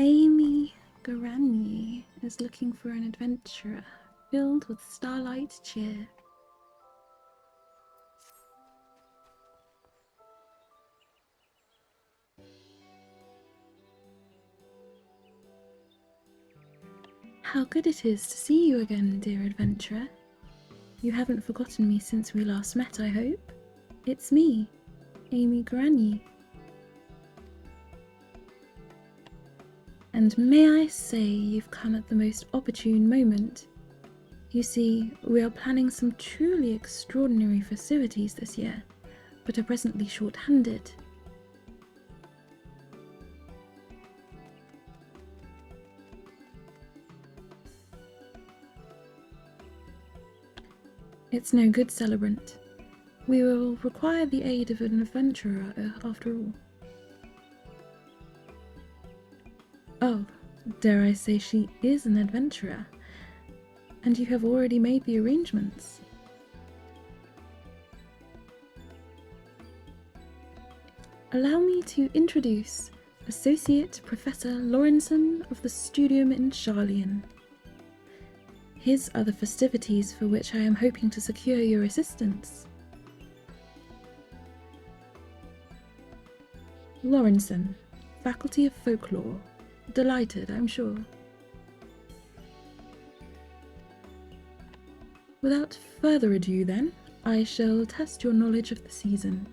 Amy Garani is looking for an adventurer filled with starlight cheer. How good it is to see you again, dear adventurer. You haven't forgotten me since we last met, I hope. It's me, Amy Garani. And may I say you've come at the most opportune moment. You see, we are planning some truly extraordinary festivities this year, but are presently short-handed. It's no good, celebrant. We will require the aid of an adventurer, after all. Oh, dare I say she is an adventurer? And you have already made the arrangements. Allow me to introduce Associate Professor Lawrenson of the Studium in Charlian. His are the festivities for which I am hoping to secure your assistance. Lawrenson, Faculty of Folklore. Delighted, I'm sure. Without further ado then, I shall test your knowledge of the season.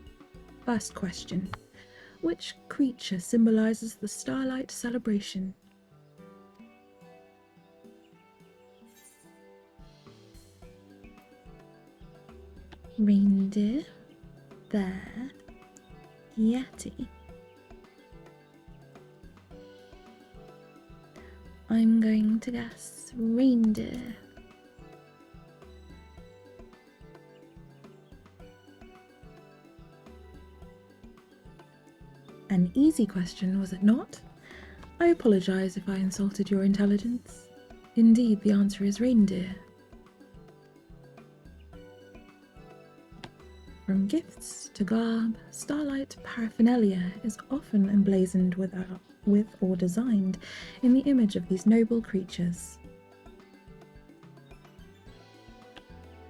First question. Which creature symbolizes the Starlight Celebration? Reindeer, bear, yeti. I'm going to guess reindeer. An easy question, was it not? I apologize if I insulted your intelligence. Indeed, the answer is reindeer. From gifts to garb, starlight paraphernalia is often emblazoned with or designed in the image of these noble creatures.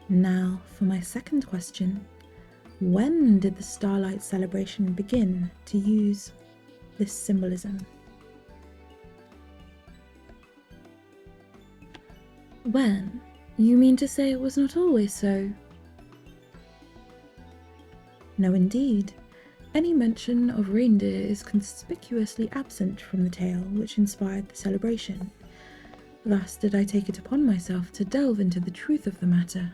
Now for my second question. When did the Starlight Celebration begin to use this symbolism? When? You mean to say it was not always so? No, indeed. Any mention of reindeer is conspicuously absent from the tale which inspired the celebration. Thus did I take it upon myself to delve into the truth of the matter.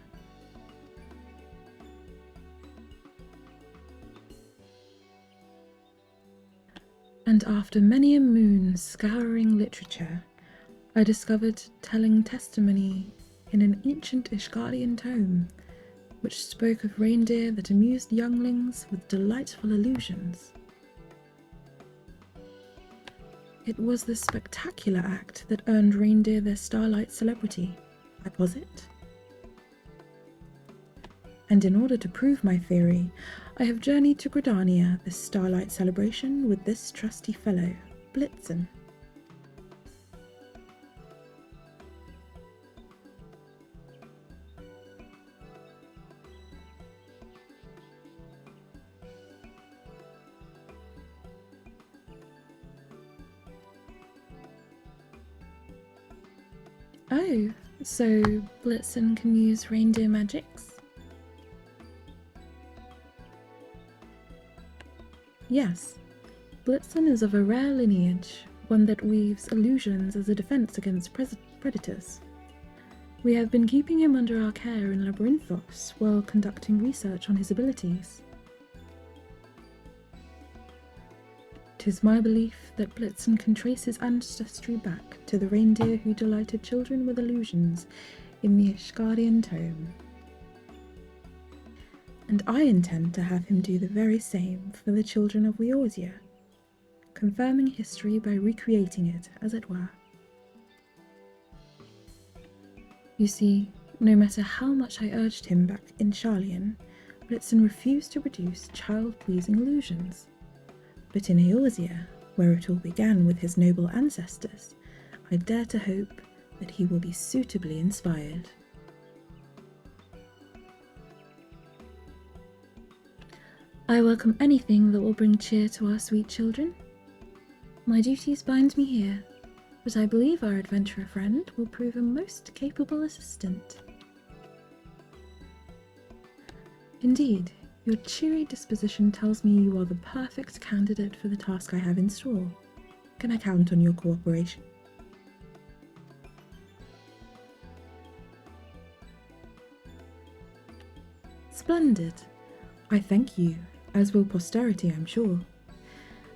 And after many a moon scouring literature, I discovered telling testimony in an ancient Ishgardian tome, which spoke of reindeer that amused younglings with delightful illusions. It was this spectacular act that earned reindeer their starlight celebrity, I posit. And in order to prove my theory, I have journeyed to Gridania, this Starlight Celebration, with this trusty fellow, Blitzen. Oh, so Blitzen can use reindeer magics? Yes, Blitzen is of a rare lineage, one that weaves illusions as a defense against predators. We have been keeping him under our care in Labyrinthos while conducting research on his abilities. 'Tis my belief that Blitzen can trace his ancestry back to the reindeer who delighted children with illusions in the Ishgardian tome. And I intend to have him do the very same for the children of Weorzia, confirming history by recreating it, as it were. You see, no matter how much I urged him back in Charlian, Blitzen refused to produce child-pleasing illusions. But in Eorzia, where it all began with his noble ancestors, I dare to hope that he will be suitably inspired. I welcome anything that will bring cheer to our sweet children. My duties bind me here, but I believe our adventurer friend will prove a most capable assistant. Indeed, your cheery disposition tells me you are the perfect candidate for the task I have in store. Can I count on your cooperation? Splendid. I thank you, as will posterity, I'm sure.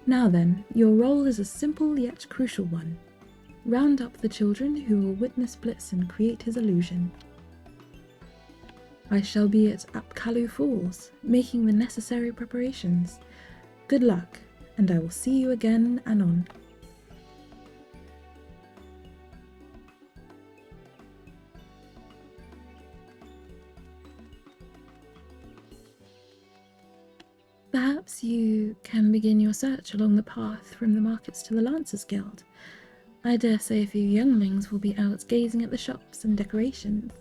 Now then, your role is a simple yet crucial one. Round up the children who will witness Blitz and create his illusion. I shall be at Apkalu Falls, making the necessary preparations. Good luck, and I will see you again anon. Perhaps you can begin your search along the path from the markets to the Lancers Guild. I dare say a few younglings will be out gazing at the shops and decorations.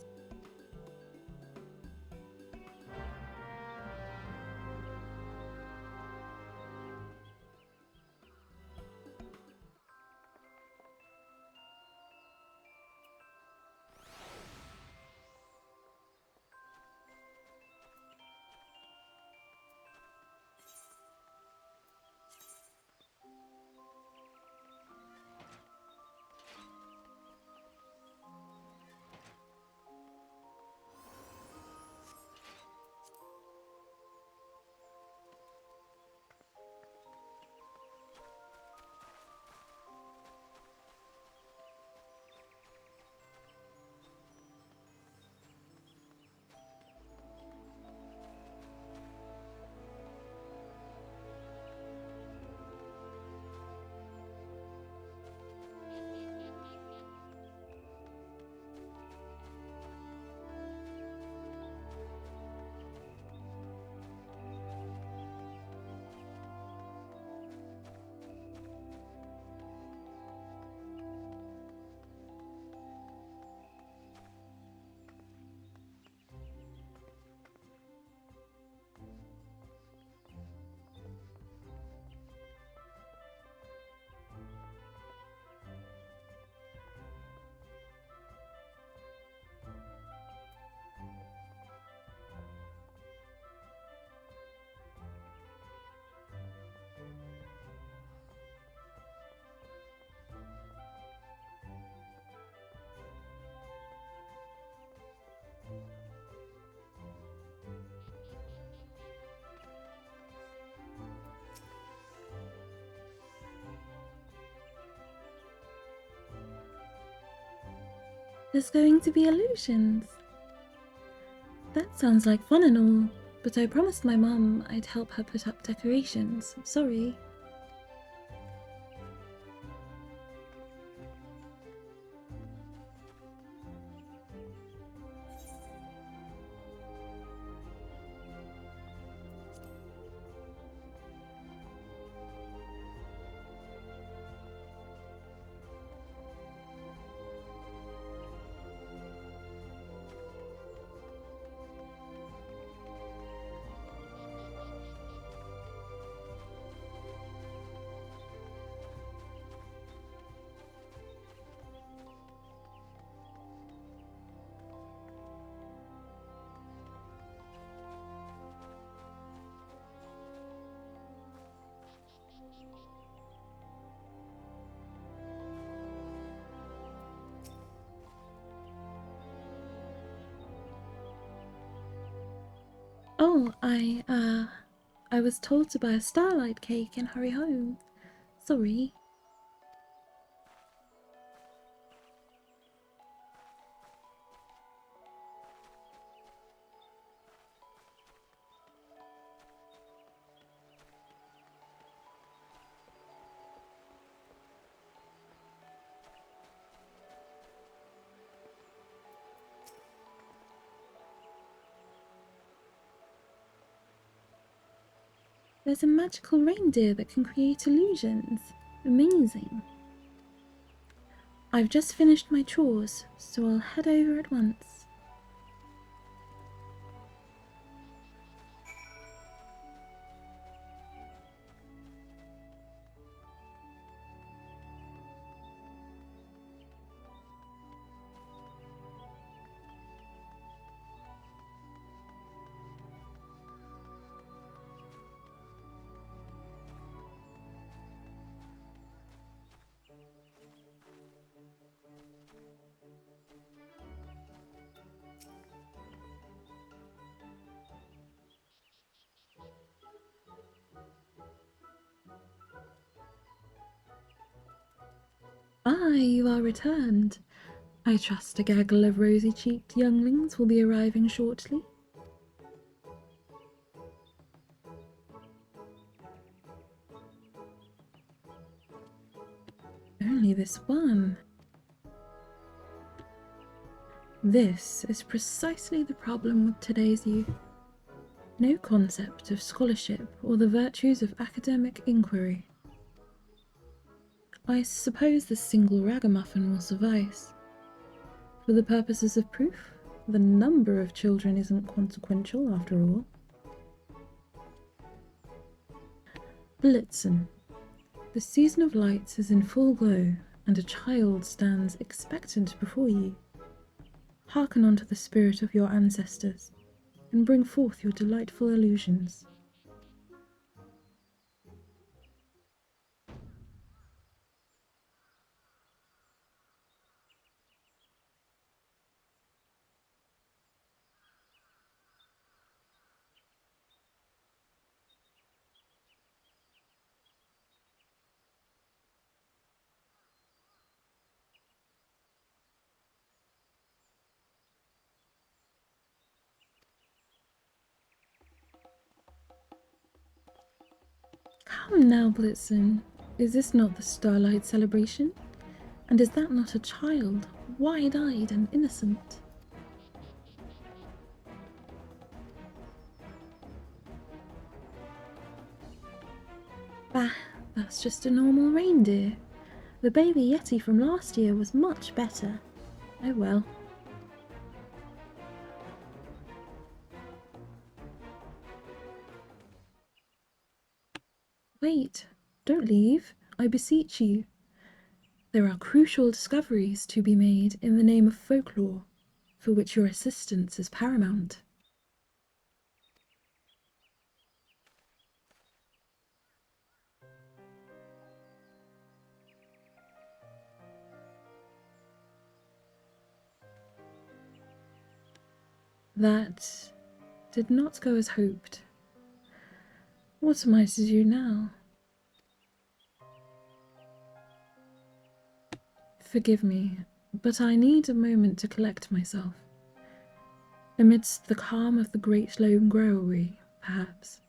There's going to be illusions. That sounds like fun and all, but I promised my mum I'd help her put up decorations. Sorry. Oh, I was told to buy a Starlight cake and hurry home. Sorry. There's a magical reindeer that can create illusions. Amazing. I've just finished my chores, so I'll head over at once. Ah, you are returned. I trust a gaggle of rosy-cheeked younglings will be arriving shortly. Only this one. This is precisely the problem with today's youth. No concept of scholarship or the virtues of academic inquiry. I suppose the single ragamuffin will suffice. For the purposes of proof, the number of children isn't consequential after all. Blitzen. The season of lights is in full glow, and a child stands expectant before you. Hearken unto the spirit of your ancestors, and bring forth your delightful illusions. Come now, Blitzen. Is this not the Starlight Celebration? And is that not a child, wide-eyed and innocent? Bah, that's just a normal reindeer. The baby Yeti from last year was much better. Oh well. Wait, don't leave, I beseech you. There are crucial discoveries to be made in the name of folklore, for which your assistance is paramount. That did not go as hoped. What am I to do now? Forgive me, but I need a moment to collect myself. Amidst the calm of the great lone growlery, perhaps.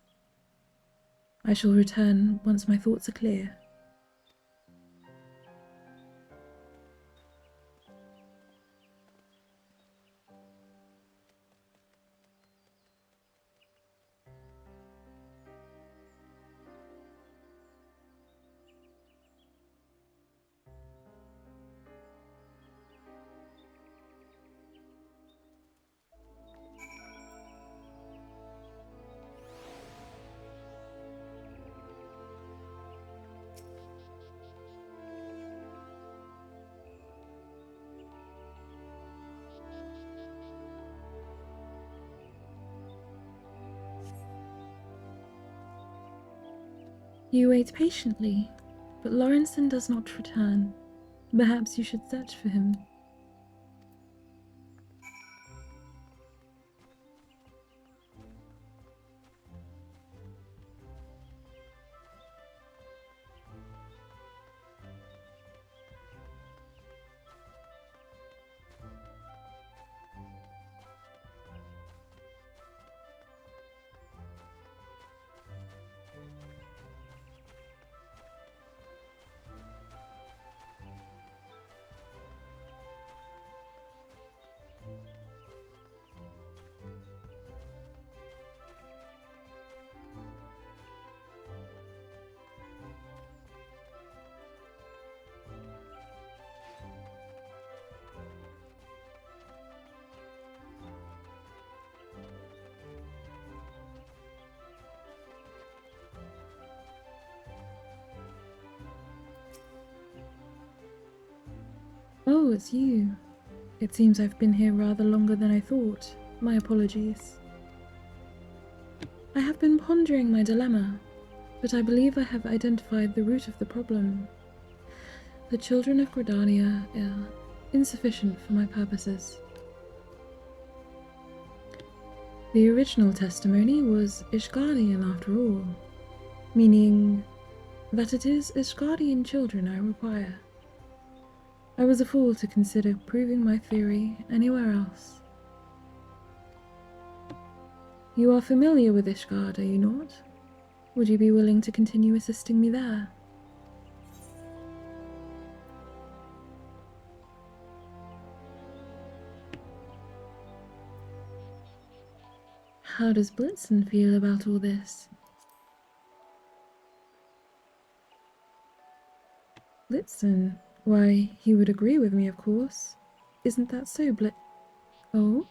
I shall return once my thoughts are clear. You wait patiently, but Lawrenson does not return. Perhaps you should search for him. Oh, it's you. It seems I've been here rather longer than I thought. My apologies. I have been pondering my dilemma, but I believe I have identified the root of the problem. The children of Gridania are insufficient for my purposes. The original testimony was Ishgardian after all, meaning that it is Ishgardian children I require. I was a fool to consider proving my theory anywhere else. You are familiar with Ishgard, are you not? Would you be willing to continue assisting me there? How does Blitzen feel about all this? Blitzen? Why, he would agree with me, of course. Isn't that so, Oh?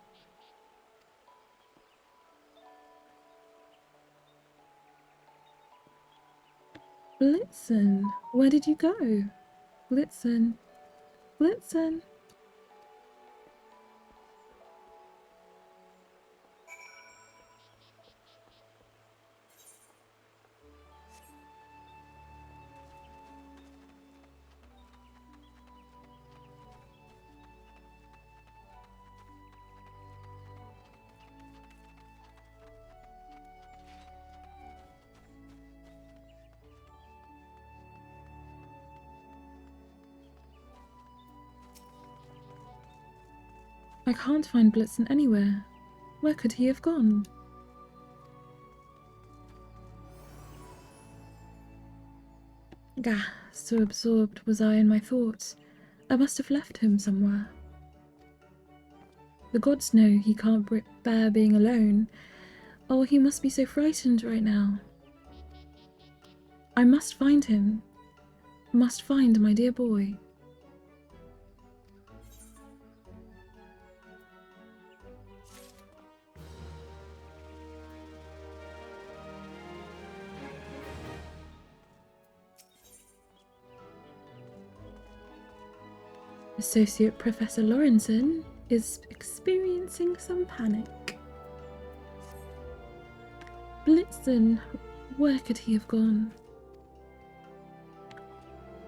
Blitzen, where did you go? Blitzen, Blitzen. I can't find Blitzen anywhere. Where could he have gone? Gah, so absorbed was I in my thoughts. I must have left him somewhere. The gods know he can't bear being alone. Oh, he must be so frightened right now. I must find him. Must find my dear boy. Associate Professor Lawrenson is experiencing some panic. Blitzen, where could he have gone?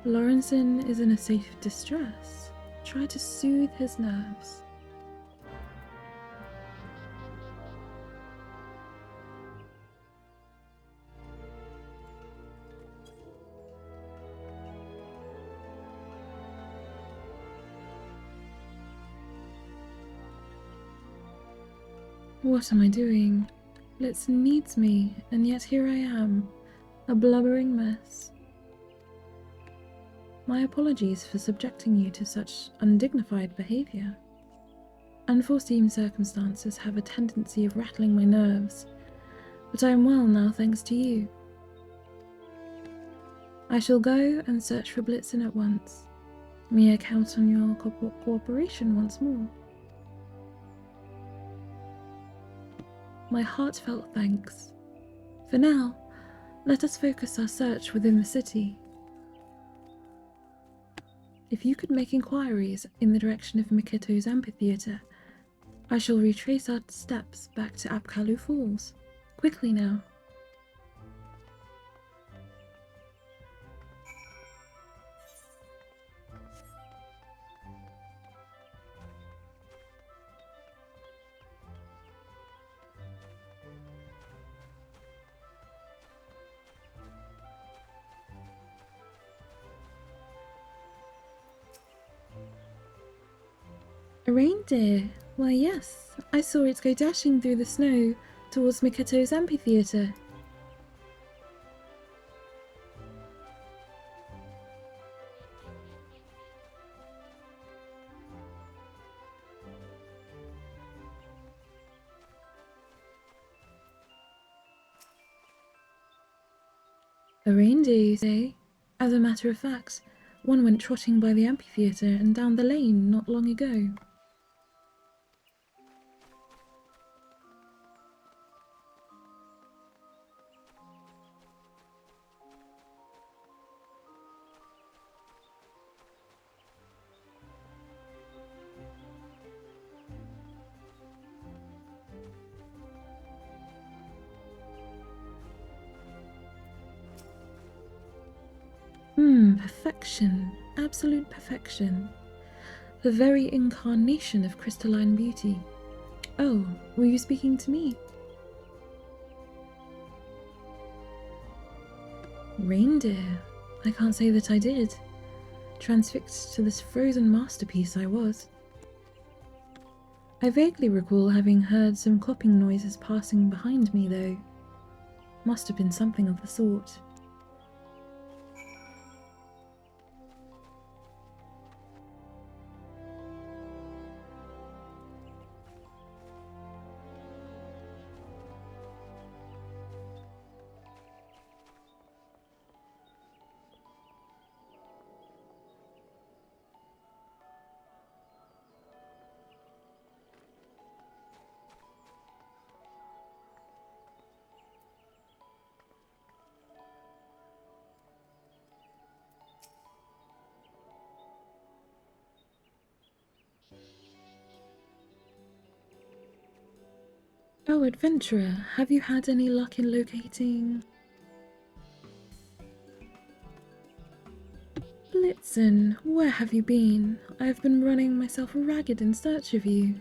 Lawrenson is in a state of distress. Try to soothe his nerves. What am I doing? Blitzen needs me, and yet here I am, a blubbering mess. My apologies for subjecting you to such undignified behaviour. Unforeseen circumstances have a tendency of rattling my nerves, but I am well now thanks to you. I shall go and search for Blitzen at once. May I count on your cooperation once more? My heartfelt thanks. For now, let us focus our search within the city. If you could make inquiries in the direction of Miketo's amphitheatre, I shall retrace our steps back to Apkalu Falls. Quickly now. A reindeer? Why yes, I saw it go dashing through the snow towards Miketo's amphitheatre. A reindeer, you say? As a matter of fact, one went trotting by the amphitheatre and down the lane not long ago. Perfection. Absolute perfection. The very incarnation of crystalline beauty. Oh, were you speaking to me? Reindeer? I can't say that I did. Transfixed to this frozen masterpiece I was. I vaguely recall having heard some clopping noises passing behind me, though. Must have been something of the sort. Oh, adventurer, have you had any luck in locating... Blitzen, where have you been? I have been running myself ragged in search of you.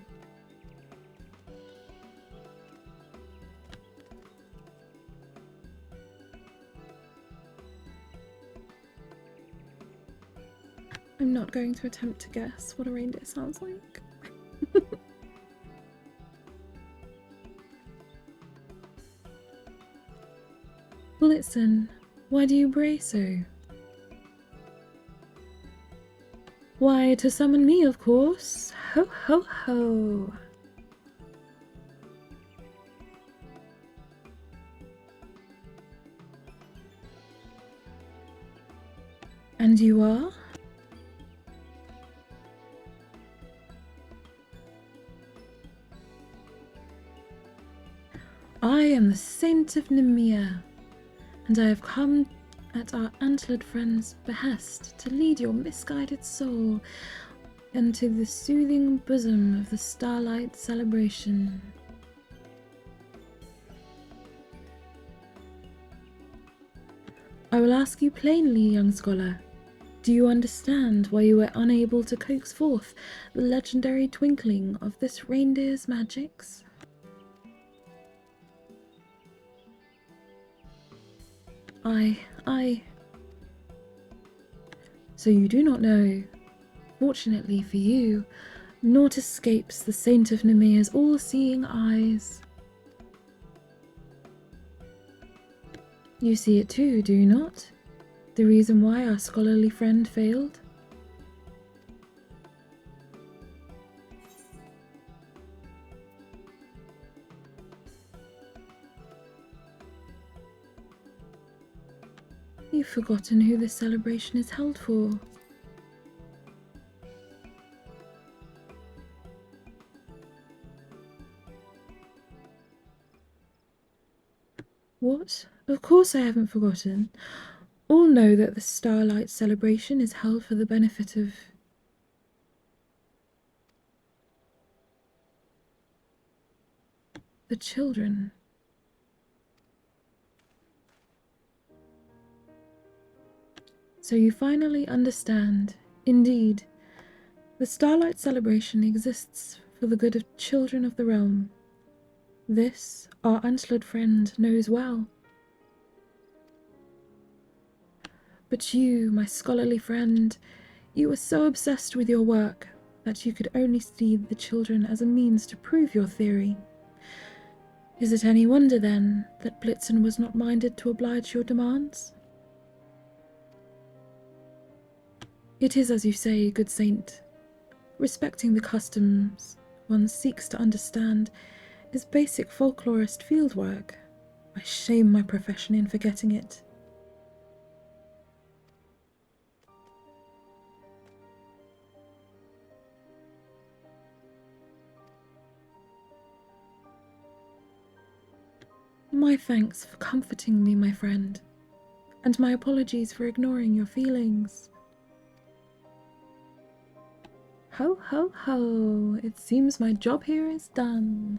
I'm not going to attempt to guess what a reindeer sounds like. Blitzen, why do you bray so? Why, to summon me, of course. Ho, ho, ho. And you are? I am the Saint of Nemea, and I have come at our antlered friend's behest to lead your misguided soul into the soothing bosom of the Starlight Celebration. I will ask you plainly, young scholar, do you understand why you were unable to coax forth the legendary twinkling of this reindeer's magics? So you do not know. Fortunately for you, naught escapes the Saint of Nemea's all-seeing eyes. You see it too, do you not? The reason why our scholarly friend failed? You've forgotten who this celebration is held for. What? Of course I haven't forgotten. All know that the Starlight Celebration is held for the benefit of... the children. So you finally understand. Indeed, the Starlight Celebration exists for the good of children of the realm. This, our antlered friend knows well. But you, my scholarly friend, you were so obsessed with your work that you could only see the children as a means to prove your theory. Is it any wonder, then, that Blitzen was not minded to oblige your demands? It is as you say, good saint. Respecting the customs one seeks to understand is basic folklorist fieldwork. I shame my profession in forgetting it. My thanks for comforting me, my friend, and my apologies for ignoring your feelings. Ho, ho, ho! It seems my job here is done.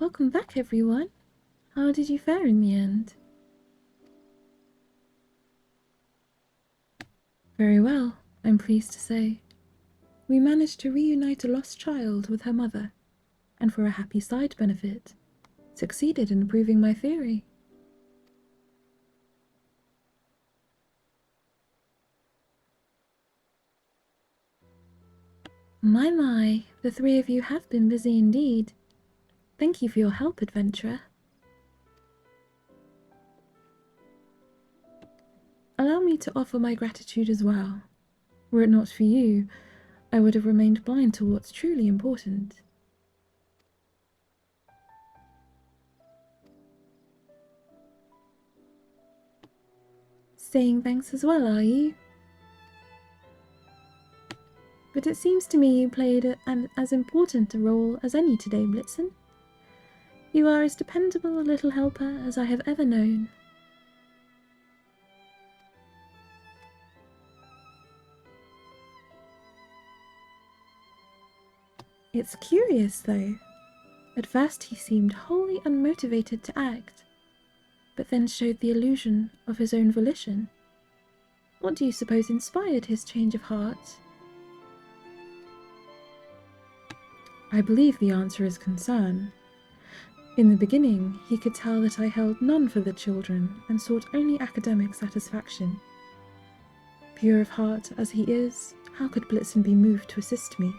Welcome back, everyone. How did you fare in the end? Very well, I'm pleased to say. We managed to reunite a lost child with her mother, and for a happy side benefit, succeeded in proving my theory. My, the three of you have been busy indeed. Thank you for your help, adventurer. Allow me to offer my gratitude as well. Were it not for you, I would have remained blind to what's truly important. Saying thanks as well, are you? But it seems to me you played as important a role as any today, Blitzen. You are as dependable a little helper as I have ever known. It's curious, though. At first he seemed wholly unmotivated to act, but then showed the illusion of his own volition. What do you suppose inspired his change of heart? I believe the answer is concern. In the beginning, he could tell that I held none for the children and sought only academic satisfaction. Pure of heart as he is, how could Blitzen be moved to assist me?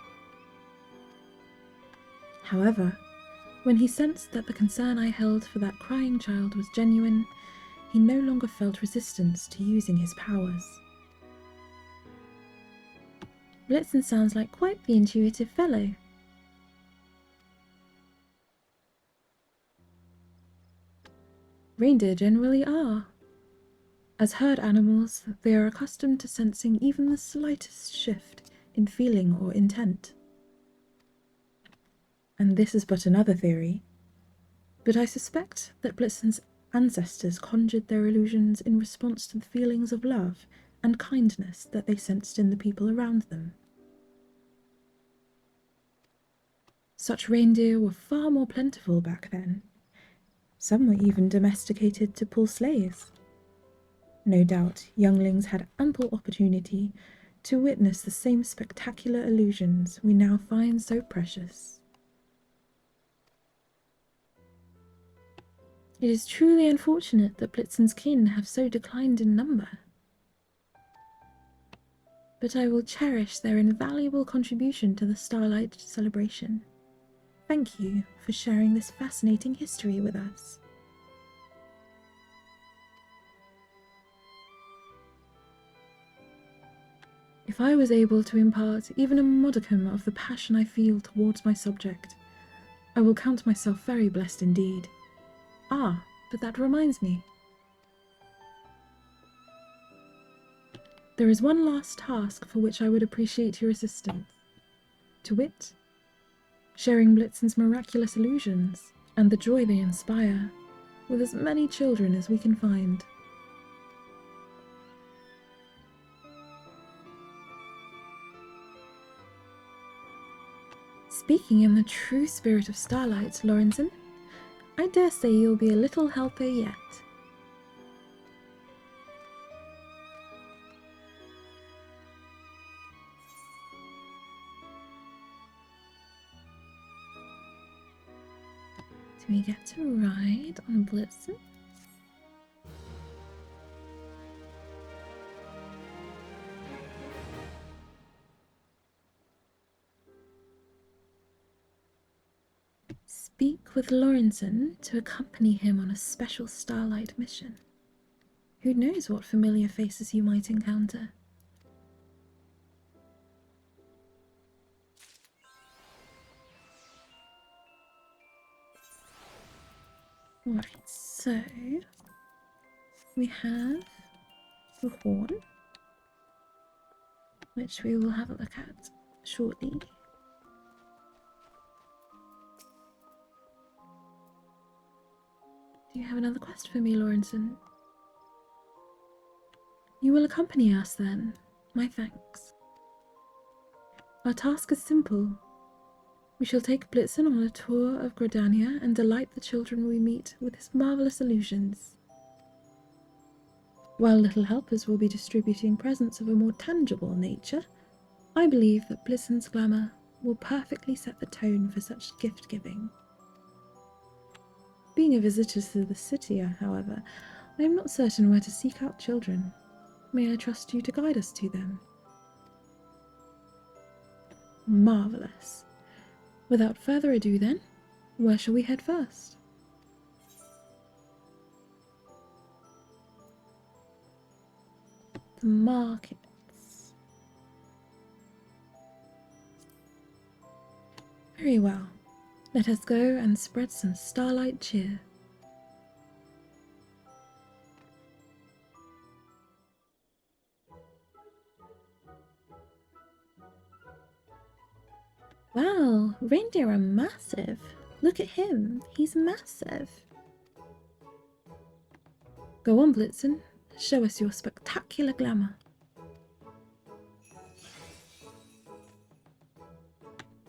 However, when he sensed that the concern I held for that crying child was genuine, he no longer felt resistance to using his powers. Blitzen sounds like quite the intuitive fellow. Reindeer generally are. As herd animals, they are accustomed to sensing even the slightest shift in feeling or intent. And this is but another theory, but I suspect that Blitzen's ancestors conjured their illusions in response to the feelings of love and kindness that they sensed in the people around them. Such reindeer were far more plentiful back then. Some were even domesticated to pull sleighs. No doubt younglings had ample opportunity to witness the same spectacular illusions we now find so precious. It is truly unfortunate that Blitzen's kin have so declined in number. But I will cherish their invaluable contribution to the Starlight Celebration. Thank you for sharing this fascinating history with us. If I was able to impart even a modicum of the passion I feel towards my subject, I will count myself very blessed indeed. Ah, but that reminds me. There is one last task for which I would appreciate your assistance. To wit, sharing Blitzen's miraculous illusions and the joy they inspire with as many children as we can find. Speaking in the true spirit of Starlight, Lorenzen, I dare say you'll be a little helper yet. Do we get to ride on Blitzen? Speak with Lorenzen to accompany him on a special Starlight mission. Who knows what familiar faces you might encounter? Right, so we have the horn, which we will have a look at shortly. Do you have another quest for me, Lorenzen? You will accompany us then. My thanks. Our task is simple. We shall take Blitzen on a tour of Grodania and delight the children we meet with his marvellous illusions. While little helpers will be distributing presents of a more tangible nature, I believe that Blitzen's glamour will perfectly set the tone for such gift-giving. Being a visitor to the city, however, I am not certain where to seek out children. May I trust you to guide us to them? Marvellous. Without further ado then, where shall we head first? The markets. Very well. Let us go and spread some starlight cheer. Wow, reindeer are massive. Look at him, he's massive. Go on, Blitzen, show us your spectacular glamour.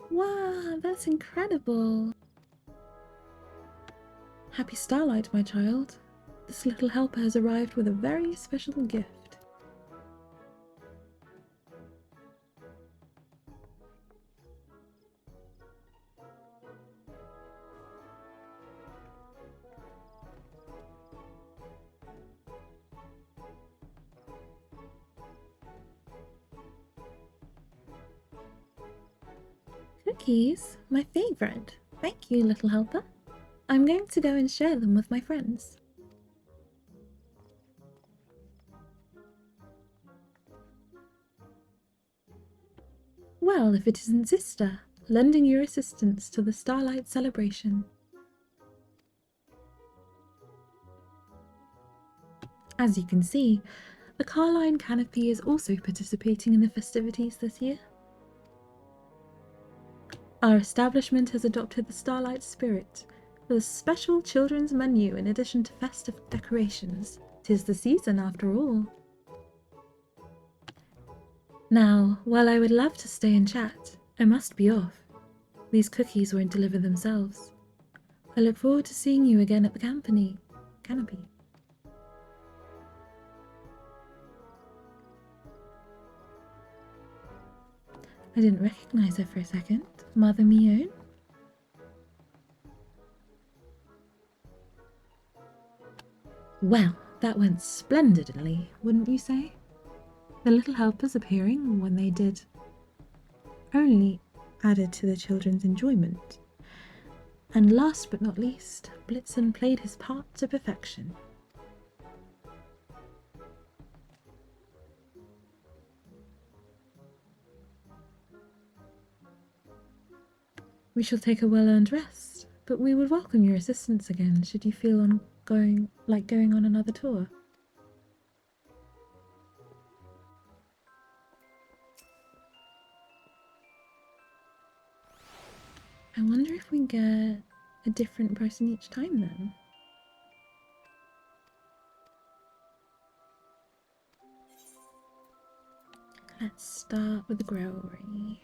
Wow, that's incredible. Happy Starlight, my child. This little helper has arrived with a very special gift. Cookies? My favourite. Thank you, little helper. I'm going to go and share them with my friends. Well, if it isn't Zista, lending your assistance to the Starlight Celebration. As you can see, the Carline Canopy is also participating in the festivities this year. Our establishment has adopted the Starlight spirit with a special children's menu in addition to festive decorations. 'Tis the season after all. Now, while I would love to stay and chat, I must be off. These cookies won't deliver themselves. I look forward to seeing you again at the canopy. I didn't recognize her for a second. Mother Mion? Well, that went splendidly, wouldn't you say? The little helpers appearing when they did only added to the children's enjoyment. And last but not least, Blitzen played his part to perfection. We shall take a well-earned rest, but we would welcome your assistance again should you feel going on another tour. I wonder if we get a different person each time then. Let's start with the Growlery.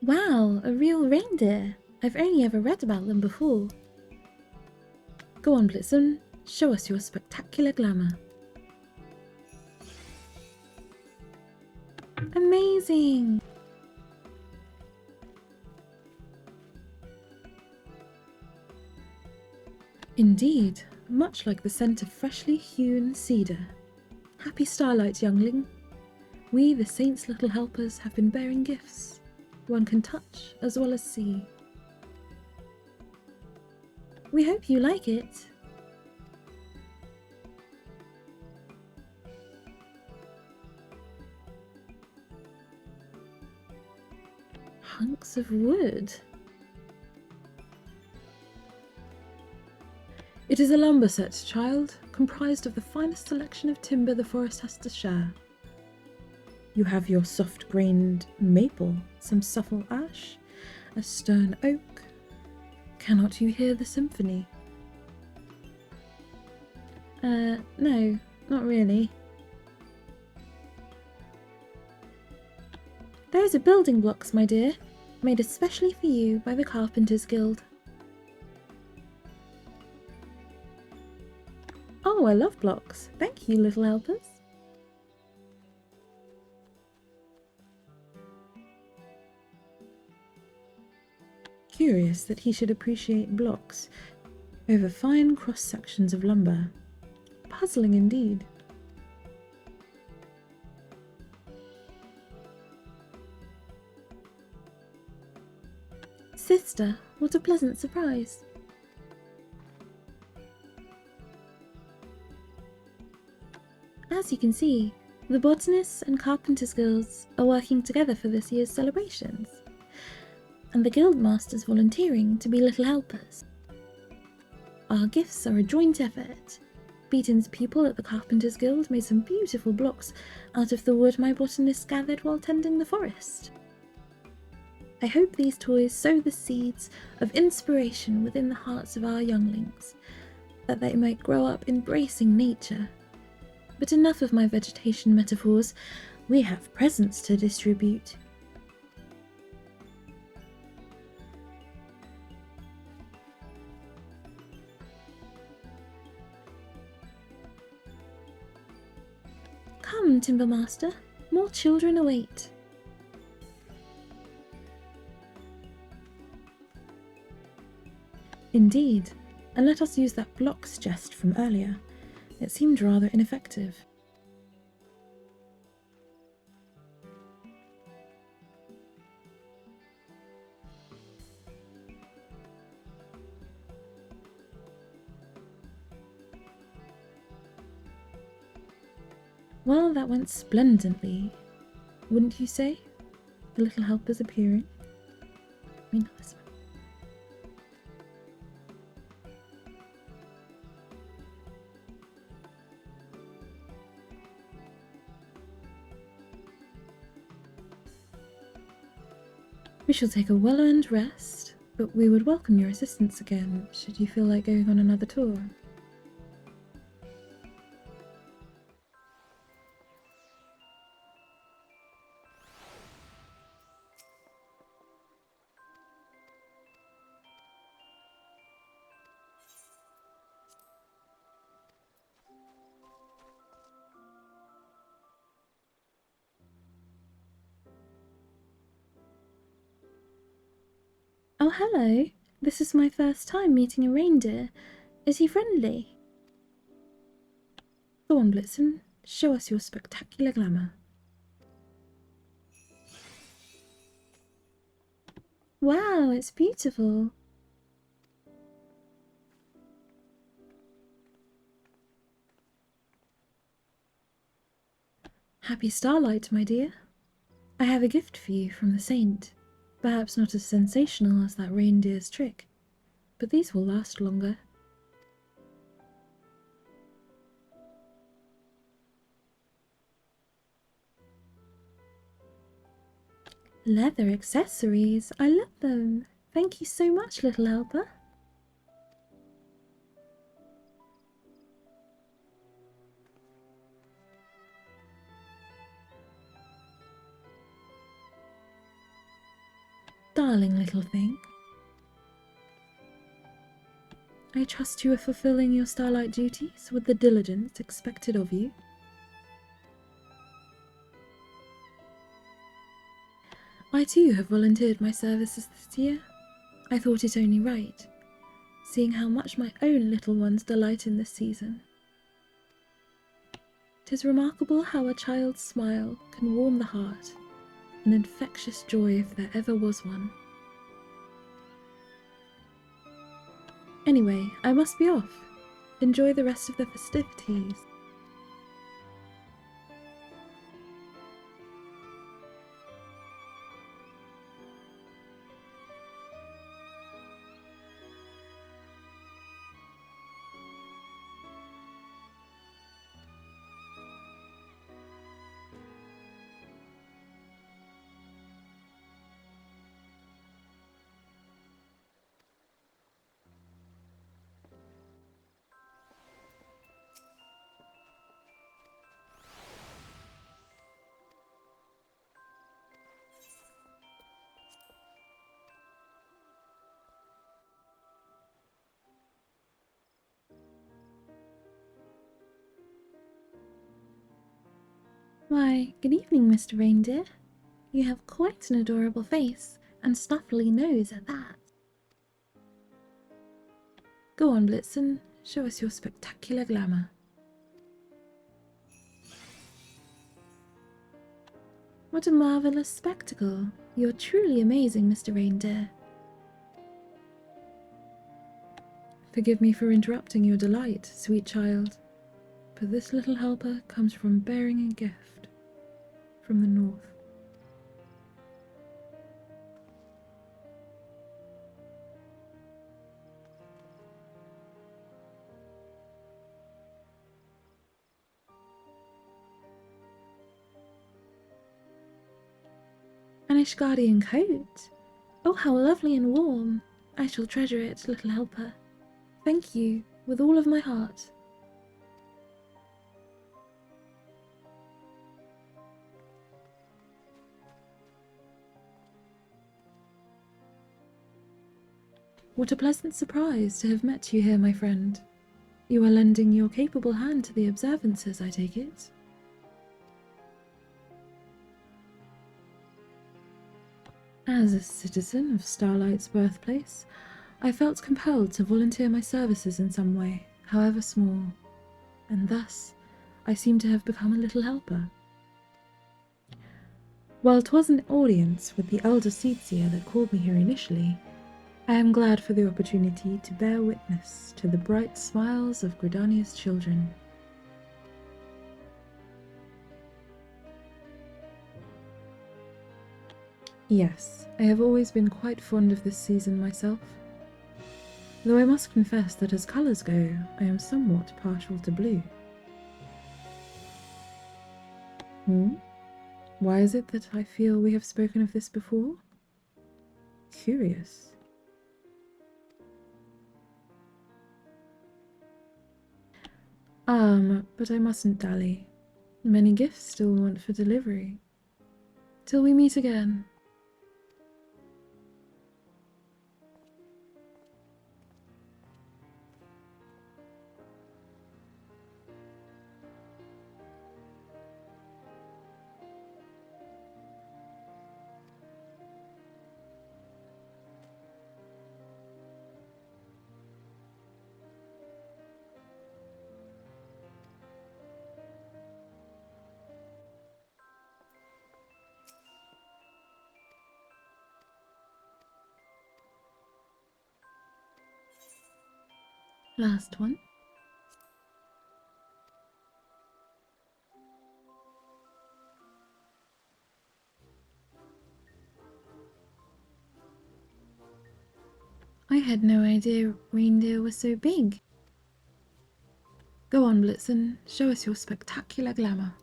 Wow, a real reindeer! I've only ever read about them before. Go on, Blitzen, show us your spectacular glamour. Amazing! Indeed, much like the scent of freshly hewn cedar. Happy Starlight, youngling. We, the Saint's little helpers, have been bearing gifts. One can touch as well as see. We hope you like it. Hunks of wood. It is a lumber set, child, comprised of the finest selection of timber the forest has to share. You have your soft-grained maple, some supple ash, a stern oak. Cannot you hear the symphony? No, not really. Those are building blocks, my dear, made especially for you by the Carpenters Guild. Oh, I love blocks. Thank you, little helpers. Curious that he should appreciate blocks over fine cross-sections of lumber. Puzzling indeed. Sister, what a pleasant surprise. As you can see, the Botanists and Carpenters Guilds are working together for this year's celebrations, and the Guildmasters volunteering to be little helpers. Our gifts are a joint effort. Beaton's people at the Carpenters Guild made some beautiful blocks out of the wood my botanists gathered while tending the forest. I hope these toys sow the seeds of inspiration within the hearts of our younglings, that they might grow up embracing nature. But enough of my vegetation metaphors, we have presents to distribute. Come, Timbermaster, more children await. Indeed, and let us use that blocks jest from earlier. It seemed rather ineffective. Well, that went splendidly, wouldn't you say? The little helpers appearing. Not this one. We shall take a well-earned rest, but we would welcome your assistance again, should you feel like going on another tour. Oh, hello. This is my first time meeting a reindeer. Is he friendly? Go on, Blitzen. Show us your spectacular glamour. Wow, it's beautiful. Happy Starlight, my dear. I have a gift for you from the saint. Perhaps not as sensational as that reindeer's trick, but these will last longer. Leather accessories, I love them. Thank you so much, little helper. Darling little thing. I trust you are fulfilling your starlight duties with the diligence expected of you. I too have volunteered my services this year. I thought it only right, seeing how much my own little ones delight in this season. 'Tis remarkable how a child's smile can warm the heart, an infectious joy if there ever was one. Anyway, I must be off. Enjoy the rest of the festivities. Why, good evening, Mr. Reindeer. You have quite an adorable face, and snuffly nose at that. Go on, Blitzen, show us your spectacular glamour. What a marvellous spectacle! You're truly amazing, Mr. Reindeer. Forgive me for interrupting your delight, sweet child, but this little helper comes from bearing a gift from the north. An Ishgardian coat? Oh, how lovely and warm! I shall treasure it, little helper. Thank you, with all of my heart. What a pleasant surprise to have met you here, my friend. You are lending your capable hand to the observances, I take it? As a citizen of Starlight's birthplace, I felt compelled to volunteer my services in some way, however small, and thus I seem to have become a little helper. While 'twas an audience with the elder Seetsia that called me here initially, I am glad for the opportunity to bear witness to the bright smiles of Gridania's children. Yes, I have always been quite fond of this season myself, though I must confess that as colours go, I am somewhat partial to blue. Why is it that I feel we have spoken of this before? Curious. But I mustn't dally. Many gifts still want for delivery. Till we meet again. Last one. I had no idea reindeer were so big. Go on, Blitzen, show us your spectacular glamour.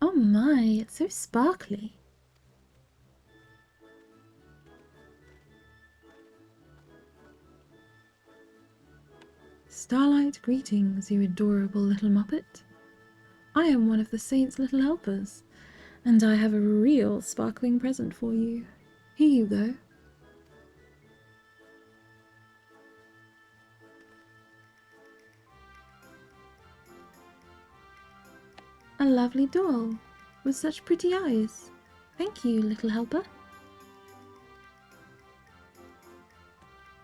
Oh my, it's so sparkly. Starlight greetings, you adorable little muppet. I am one of the saint's little helpers, and I have a real sparkling present for you. Here you go. A lovely doll, with such pretty eyes. Thank you, little helper.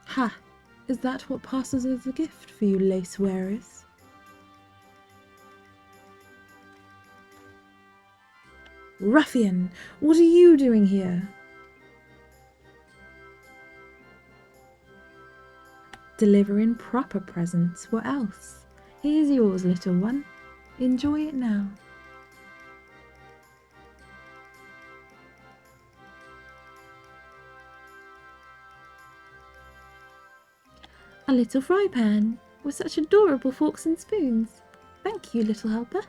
Ha! Is that what passes as a gift for you lace wearers? Ruffian! What are you doing here? Delivering proper presents, what else? Here's yours, little one. Enjoy it now. A little fry pan with such adorable forks and spoons. Thank you, little helper.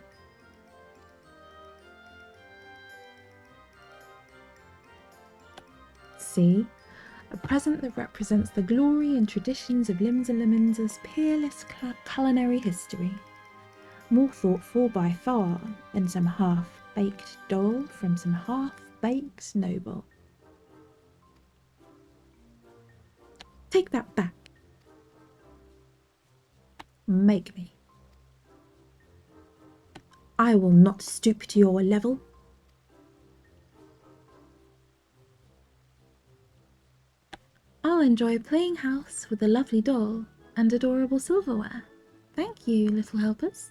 See? A present that represents the glory and traditions of Limsa Liminsa's peerless culinary history. More thoughtful by far than some half-baked doll from some half-baked noble. Take that back. Make me. I will not stoop to your level. I'll enjoy playing house with a lovely doll and adorable silverware. Thank you, little helpers.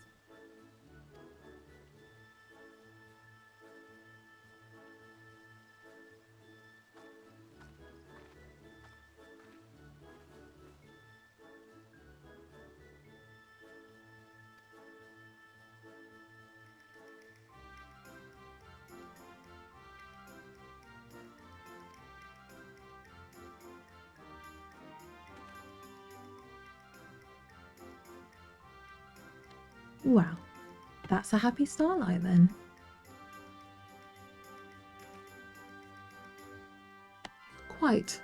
Well, that's a happy Starlight then. Quite.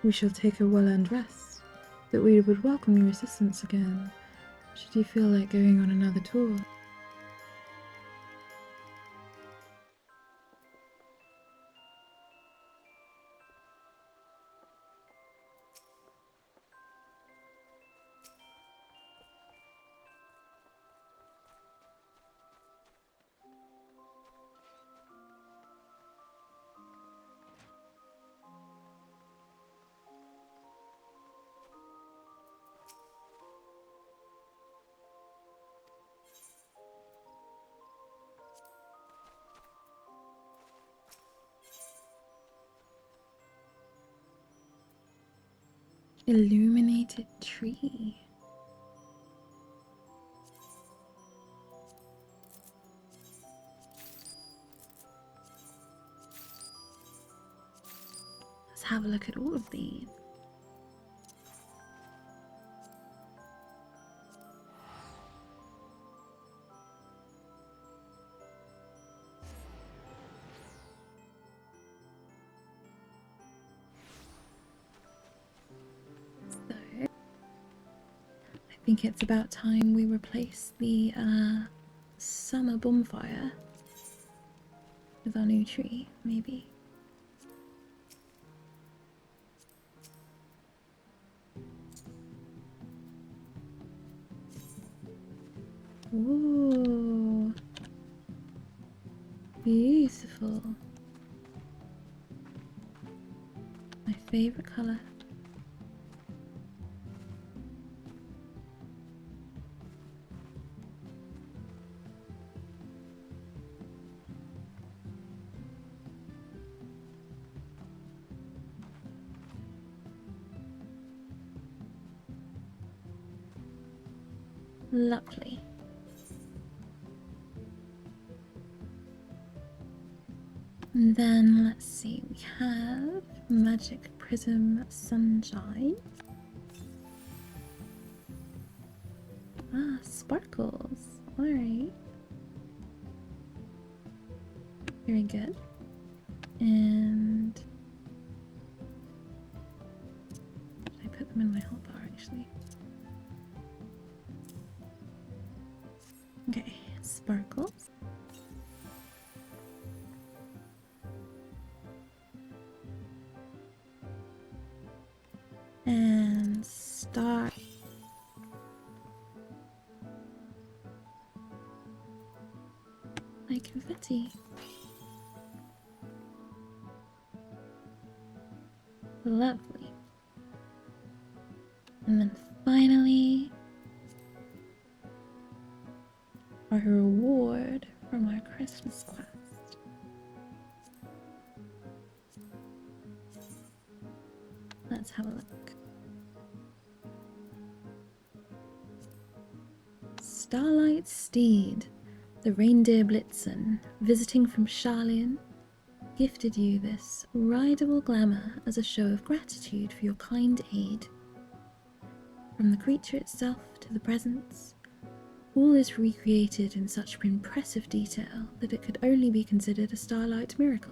We shall take a well-earned rest, but we would welcome your assistance again, should you feel like going on another tour. Illuminated tree. Let's have a look at all of these. So, I think it's about time we replace the summer bonfire with our new tree, maybe. Ooh, beautiful. My favorite color. Lovely. And then let's see, we have Magic Prism Sunshine. Ah, sparkles. Alright. Very good. And should I put them in my hotbar actually? Okay, sparkles. And star. Like confetti. Lovely. And then finally, our reward from our Christmas quest. Let's have a look. Starlight Steed, the reindeer Blitzen, visiting from Charlian, gifted you this rideable glamour as a show of gratitude for your kind aid. From the creature itself to the presents, All is recreated in such impressive detail that it could only be considered a Starlight miracle.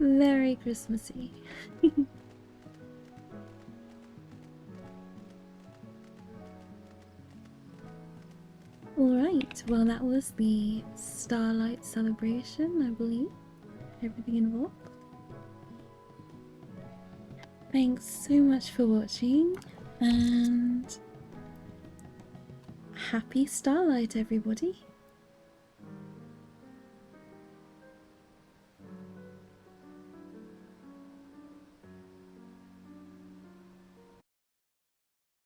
Very Christmassy. Alright, well, that was the Starlight Celebration, I believe. Everything involved. Thanks so much for watching, and happy Starlight, everybody.